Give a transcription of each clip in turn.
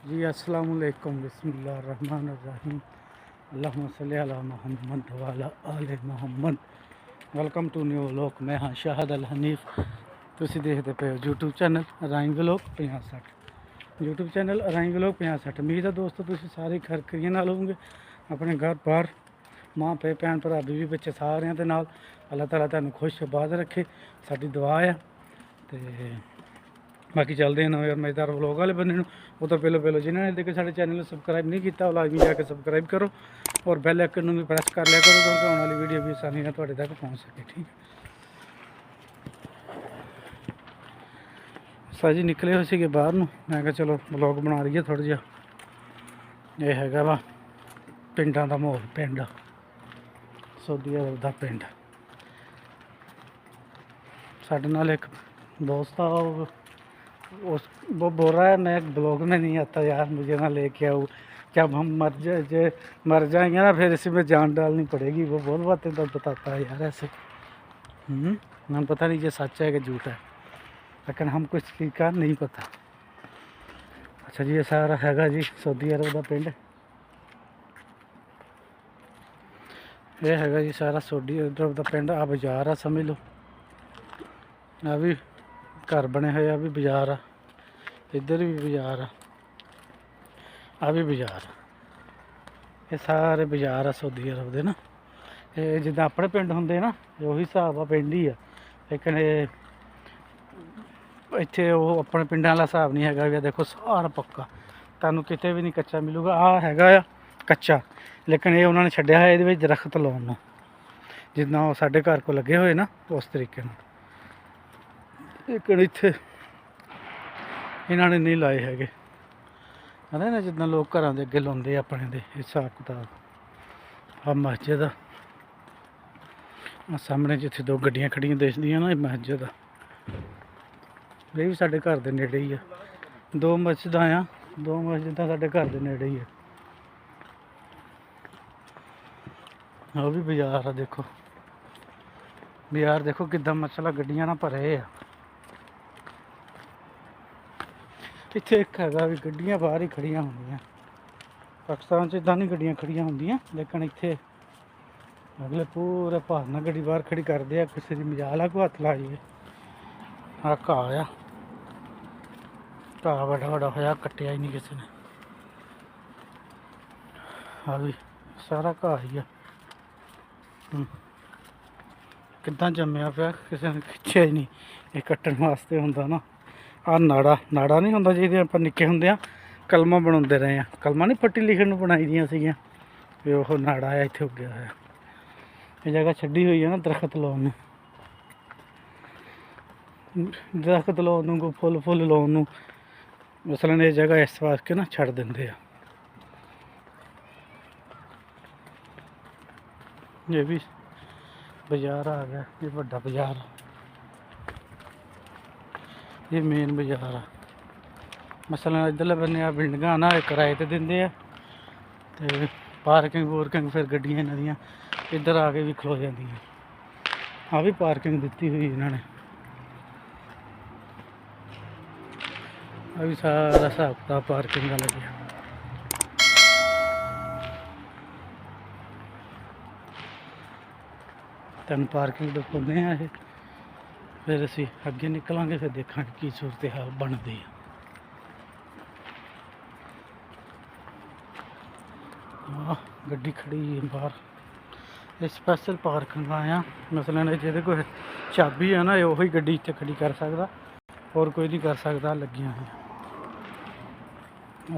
जी अस्सलाम वालेकुम बिस्मिल्लाहिर्रहमानिर्रहीम अल्लाहुम्मा सल्ली अला मुहम्मद व अला आले Muhammad. Welcome to new vlog. मैं हाँ शाहद अल हनीफ। तुसी देखते पे हो YouTube channel Rhyme vlog 50-60। YouTube channel Rhyme vlog 50-60। उम्मीद है दोस्तों तुसी सारे खैर खरीय नाल होवोगे, अपने घर बाहर माँ पे भैन भरा बीवी बच्चे सारिਆਂ ਦੇ ਨਾਲ। अल्लाह ताला तुहानू खुश आबाद रखे, साडी दुआ है। तो बाकी चलते हैं नवे और मज़ेदार व्लॉग वाले बंदे। वो तो पहले जिन्होंने देखिए साढ़े चैनल सबसक्राइब नहीं किया लाजमी जाके सबसक्राइब करो और बैल आइकन भी प्रेस कर लिया करो क्योंकि आने वाली वीडियो भी आसानी ਨਾਲ ਤੁਹਾਡੇ तक पहुँच सके। ठीक है सर जी निकले हुए थे बाहर ਨੂੰ, मैं कहा चलो व्लॉग बना रही है थोड़ा ਜਿਹਾ। ਇਹ ਹੈਗਾ ਵਾ ਪਿੰਡਾਂ ਦਾ ਮਾਹੌਲ। ਪਿੰਡ सऊदी अरब ਦਾ ਪਿੰਡ। ਸਾਡੇ ਨਾਲ ਇੱਕ दोस्त था, वो बोल रहा है मैं ब्लॉग में नहीं आता यार, मुझे ना लेके आओ, जब हम मर जाएंगे ना फिर इसी में जान डालनी पड़ेगी। वो बहुत बातें तो बताता है यार ऐसे। हमें पता नहीं ये सच है कि झूठ है, लेकिन हमको इस चीज़ का नहीं पता। अच्छा जी ये सारा हैगा जी सऊदी अरब का पिंड। ये हैगा जी सारा सऊदी अरब का पिंड। आ बाजार आ समझ लो, आ भी घर बने हुए, आ भी बाजार आ, इधर भी बाजार आ भी बाजार। ये सारे बाजार आ सऊदी अरब के ना। ये जिदा अपने पिंड होंगे ना उ हिसाब आ पिंड ही आ, लेकिन इत्थे वो अपने पिंडा वाला हिसाब नहीं है। देखो सारा पक्का, तुहानू किते भी नहीं कच्चा मिलूगा। आ हैगा आ कच्चा, लेकिन ये उन्होंने छड्डिया है ये दरख्त लाने, जिदा साढ़े घर को लगे हुए ना उस तरीके। लेकिन इत्थे इन्होंने नहीं लाए है ना, जिदा लोग घर के अगे लाते अपने दे हिसाब किताब। आ मस्जिद आ सामने जिथे दो गड्डियां खड़ियां दिखदियां ना, मस्जिद आ, ये भी साढ़े घर के नेड़े ही है। दो मस्जिद आ, दो मस्जिद साढ़े घर के नेड़े ही है। वो भी बाजार आ, देखो बाजार देखो किदा मसला गड्डियां ना भरे आ। इत्थे एक हैगा भी गड्डियां बाहर ही खड़ियां होंदियां। पाकिस्तान च इदां नहीं गड्डियां खड़ियां होंदियां, लेकिन इत्थे अगले पूरे भार नाल गड्डी बाहर खड़ी करदे आ। किसी दी मजाल आ कोई हत्थ ला जाइए। आ घाह आ, घाह बड़ा बड़ा होया, कट्टिया ही नहीं किसी ने। आ भी सारा घाह ही आ, किदां जम्मिया पिया, किसी ने खिच्चिया ही नहीं। ये कट्टण वास्ते हुंदा ना। आ नाड़ा नाड़ा नहीं होंदा जिहदे आपां निक्के हुंदे कलमा बनाउंदे रहे हैं। कलमा नहीं फट्टी लिखण नूं बनाई दियां सीगियां, ते ओह नाड़ा आ इत्थे उग्गिया होया। ये जगह छड्डी हुई है ना दरख्त लाउण नूं, दरख्त लाउण नूं, फुल फुल लाउण नूं। मसलन ये जगह इस वास्ते ना छड्ड दिंदे आ। ये भी बाजार आ गया, ये बड़ा बाजार, ये मेन बाजार आ। मसलन इधरले बन्ने आ बिल्डिंगां ना किराए ते दिंदे आ, ते पार्किंग वूरकिंग फिर गड्डियां इन्हां दियां इधर आके भी खलो जांदियां। आ भी पार्किंग दित्ती हुई इन्होंने। अभी सारा हिसाब किताब पार्किंग का लगे। तेन पार्किंग दिखाने हैं, फिर असी अगे निकलांगे, फिर देखा की सूरत हाल बनती है। गड्डी खड़ी बाहर, ये स्पैशल पार्किंग आया। मसलन जिहदे कोल चाबी है ना उही गड्डी इत्थे खड़ी कर सकदा, और कोई नहीं कर सकदा। लगियां हैं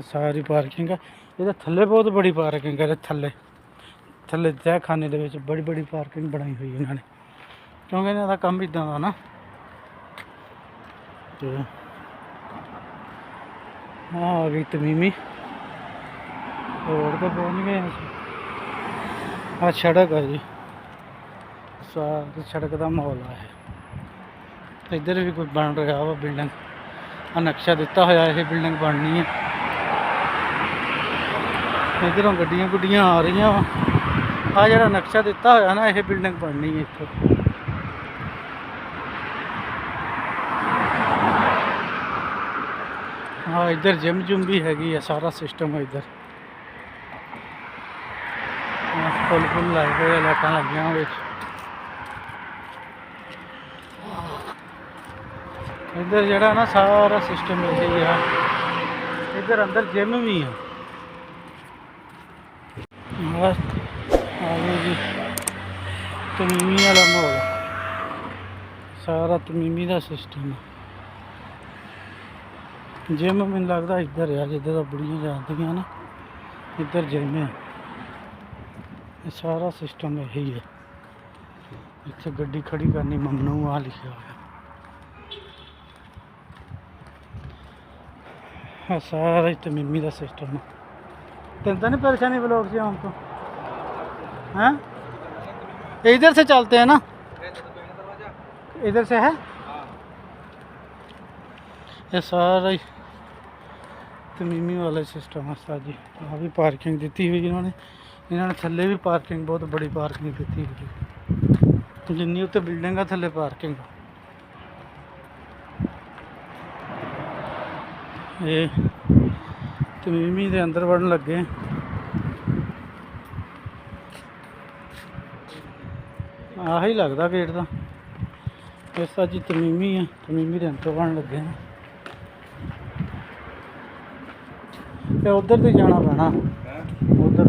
सारी पार्किंग है। ये थल्ले बहुत बड़ी पार्किंग है, थल्ले थल्ले तहखाने दे विच बड़ी बड़ी पार्किंग बनाई हुई इन्होंने, क्योंकि इन्हां दा कम इदां दा ना। तो आ गई तमीमी रोड पर पहुँच गए। हाँ सड़क है जी, सारी सड़क का माहौल है। इधर भी कोई बन रहा वा बिल्डिंग, नक्शा दिता होया ये बिल्डिंग बननी है। इधरों गड्डियां गुड्डियां आ रही वा, आ जरा नक्शा दिता होया ना ये बिल्डिंग बननी है इत्थे। आ हाँ इधर जिम जुम भी हैगी है, सारा सिस्टम है इधर। फुल फुल लाए हुए लाइटां लगियां विच। इधर जड़ा ना सारा सिस्टम यही है। इधर अंदर जिम भी है। बस आगे जी तमीमी वाला माहौल, सारा तमीमी का सिस्टम है। जिम मैनूं लगता इधर है जिधर बुढ़ियां जाती ना, इधर जिम है। ये सारा सिस्टम यही है। इत्थे गड्डी खड़ी करनी ममनू आ लिखा हुआ है। सारा तमीमी का सिस्टम है। तेन तो नहीं परेशानी ब्लॉक से हमको? हैं इधर से चलते हैं ना, इधर से है ये सारा ही तमीमी वाला सिस्टम है। उस्ताद जी वहाँ भी पार्किंग दी हुई इन्होंने थल्ले भी पार्किंग, बहुत बड़ी पार्किंग दी हुई, जिन्नी उत्ते बिल्डिंग थल्ले पार्किंग। ये तमीमी के अंदर बढ़न लगे। आही लगता गेट का। इस जी तमीमी है, तमीमी के अंदर बढ़न लगे हैं। उधर तो जाना पैना, उधर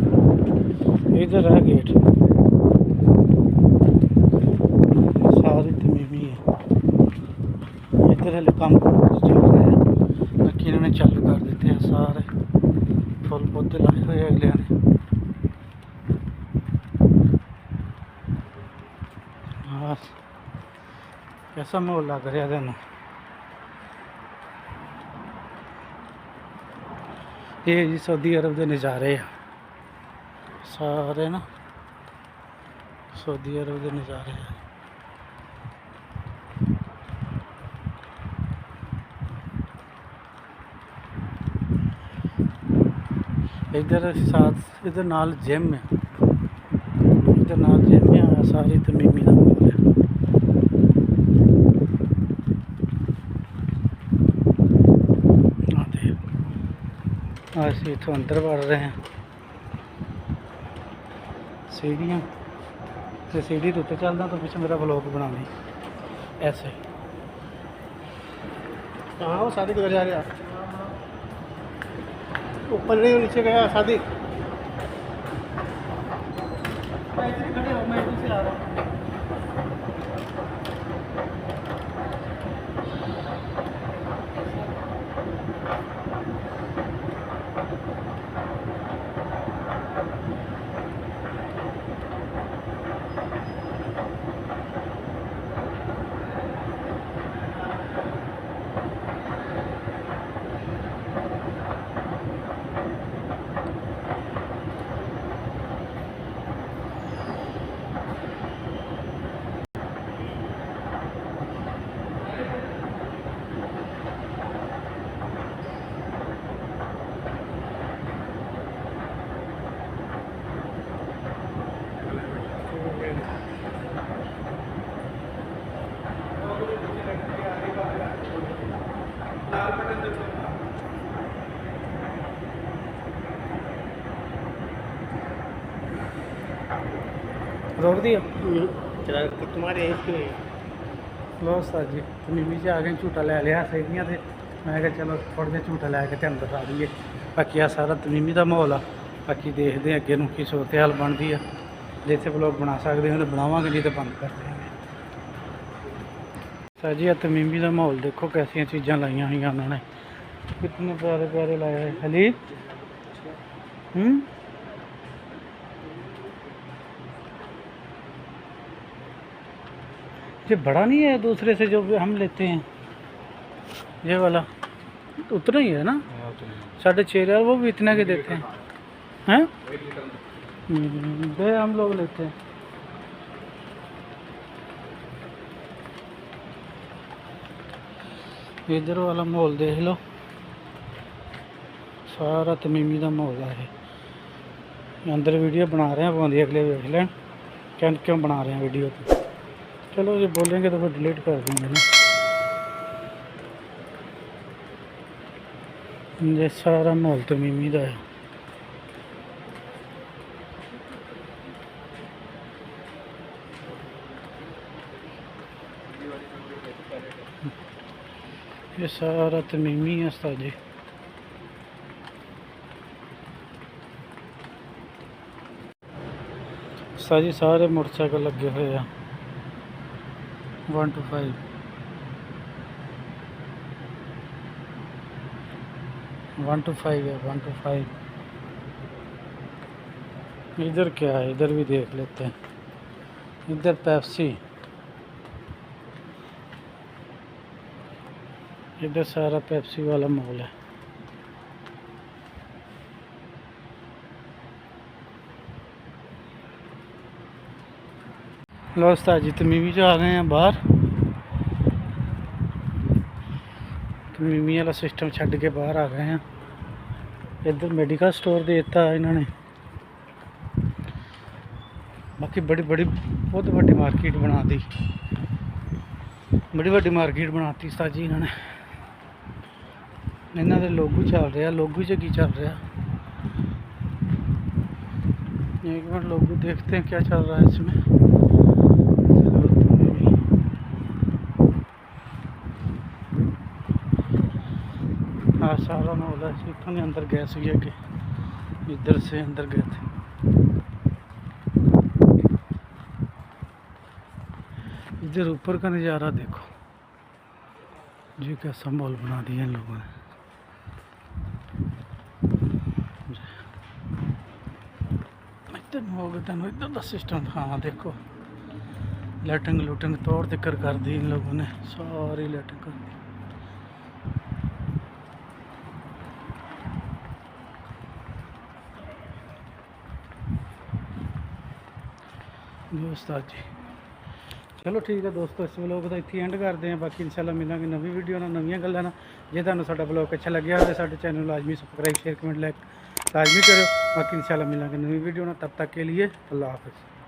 इधर है गेट। सारी तमीमी है। इधर हले काम चल रहा है, बाकी इन्होंने चालू कर देते हैं। सारे फुल पौधे लाए हुए अगले ने। बस कैसा माहौल लग रहा है तेन? ये जी सऊदी अरब के नज़ारे आ सारे ना, सऊदी अरब के नज़ारे आ। इधर साथ इधर नाल जिम है, इधर नाल जिम है। सारी तमीमी का माहौल है। असी इतों अंदर बढ़ रहे हैं। सीढ़ियाँ तो सीढ़ी तो उत्ते चलदा तो पीछे मेरा ब्लॉग बना ली ऐसे। हाँ वो शादी किधर जा रहा? ऊपर नहीं नीचे गया शादी। खड़े हो, मैं इधर से आ रहा हूँ। रोक दिया तुम्हारे लो सर जी। तमीमी से आ गए, झूटा ले लिया सीढ़ियाँ से। मैं क्या चलो थोड़ा जिहा झूटा लैके ते अंदर आ जाइए। बाकी आ सारा तमीमी का माहौल आ। बाकी देखते हैं अगे नूं की सूरत हाल बनती है। जे इत्थे ब्लॉग बना सकते हो तो बनावांगे, नहीं तो बंद कर देंगे। सर जी तमीमी का माहौल देखो, कैसियाँ चीज़ां लाइया हुई उन्होंने, कितने प्यारे प्यारे लाए हैं। हली ये बड़ा नहीं है दूसरे से जो हम लेते हैं, ये वाला उतना ही है ना, 6,500 वो भी इतने के देते हैं। हैं वे हम लोग लेते हैं। इधर वाला माहौल देख लो, सारा तमीमी का माहौल है। अंदर वीडियो बना रहे हैं, पाँच अगले देख लें क्यों बना रहे हैं वीडियो। तो चलो ये बोलेंगे तो फिर डिलीट कर देंगे ना। ये सारा माहौल तमीमी का है। ये सारा तमीमी है उस्ताद जी। उस्ताद जी सारे मोटरसाइकिल लगे हुए हैं 1 to 5। 1 to 5 है 1 to 5। इधर क्या है, इधर भी देख लेते हैं। इधर पेप्सी, इधर सारा पेप्सी वाला मॉल है। लो उस्ताद जी तमीमी जो आ गए हैं बाहर। तमीमी वाला सिस्टम छड़ के बाहर आ गए हैं। इधर मेडिकल स्टोर दे दिता इन्होंने। बाकी बड़ी बड़ी बहुत बड़ी मार्केट बना दी, बड़ी बड़ी मार्केट बनाती उस्ताद जी इन्होंने। इन्हों के लोगू चल रहा, लोगू च की चल रहा। एक मिनट लोगू देखते हैं क्या चल रहा है इसमें। हाँ सारा माहौल है। इतों ने अंदर गए थे कि इधर से अंदर गए थे। इधर ऊपर का नज़ारा देखो जी, कैसा माहौल बना दिया इन लोगों ने। इधर हो गया तेन इधर का सिस्टम। हाँ देखो लाइटिंग लूटिंग तौर तिकर कर दी इन लोगों ने, सारी लाइटिंग कर दी। उस्ताद जी चलो ठीक है दोस्तों, इस व्लॉग का इत्थे एंड करते हैं। बाकी इंशाल्लाह मिलेंगे नवी वीडियो नाल नवीं गल्लां नाल। जे तुहानूं साडा व्लॉग अच्छा लग्या होवे साडे चैनल लाजमी सबसक्राइब शेयर कमेंट लाइक लाजमी करो। बाकी इंशाल्लाह मिलेंगे नवी वीडियो नाल, तब तक के लिए अल्लाह हाफिज़।